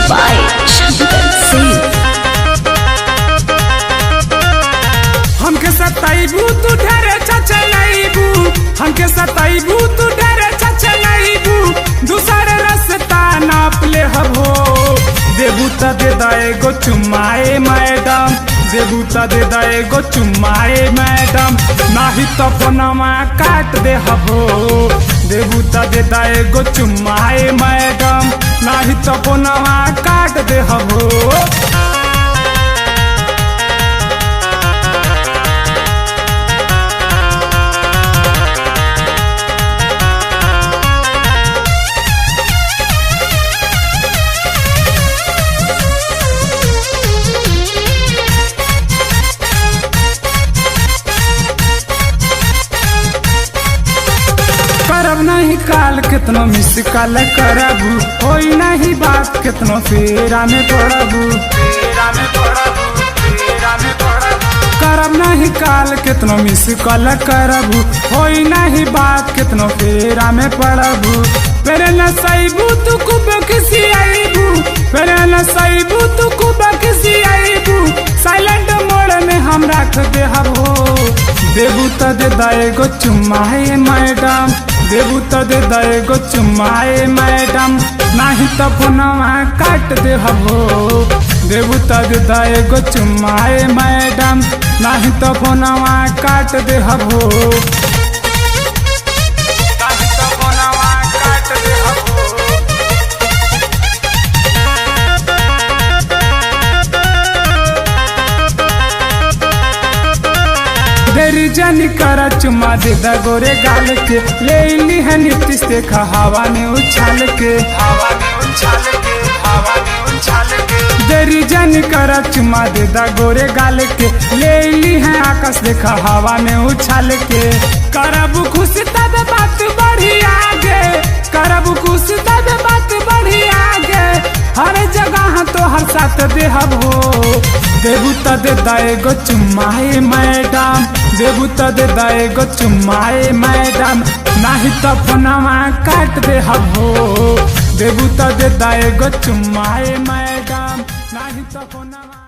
by Shankar Singh. हमके सताइबू तू ढेरे चचलाइबू, हमके सताइबू तू ढेरे चचलाइबू, दूसरे रास्ता नाप ले हबो। देबू त दे दाए गो चुमाए मैडम, देबू त दे दाए गो चुमाए मैडम, नाही तो फोनमा काट दे हबो। देबू त दे दाए गो चुमाए मैडम, नाही तो फोनमा काट दे हबो। करब नहीं काल कितनो मिस काल करबू, होई नहीं बात कितनो फेरा में पड़बू, फेरा में पड़बू, फेरा में पड़बू। करब नहीं काल कितनो मिस काल करबू, होई नहीं बात कितनो फेरा में पड़बू। पेरे न सईबू तू कुब किसी आईबू, पेरे न सईबू तू कुब किसी आईबू, साइलेंट मोड में हम रख दे हबो। देबू त दे दाए गो चुमाए मैडम, देबू त दे दाए गो चुमाए मैडम, नाही तो फोनवा काट दे हबो। देबू त दे दाए गो चुमाए मैडम, नाही तो फोनवा काट दे हबो। नाही तो फोनवा काट दे हबो। देरी जानी करा चुमा दे दा गोरे गाल के, ले ली है नीतीश देखा हवा में उछाल के, हवा में उछाल के, हवा में उछाल के। देरी जानी करा चुमा दे दा गोरे गाल के, ले ली है आकाश देखा हवा में उछाल के। करबू खुश तब बात बढ़ी आगे, करबू खुश तब बात बढ़ी आगे, हर जगह तो हर साथ दे हबो। देबू त दे दाए गो चुमाए मैडम, देबू त दे दाए गो चुमाए मैडम, नाही तो फोनवा काट दे हबो। देबू त दे दाए गो चुमाए मैडम, नाही तो फोनवा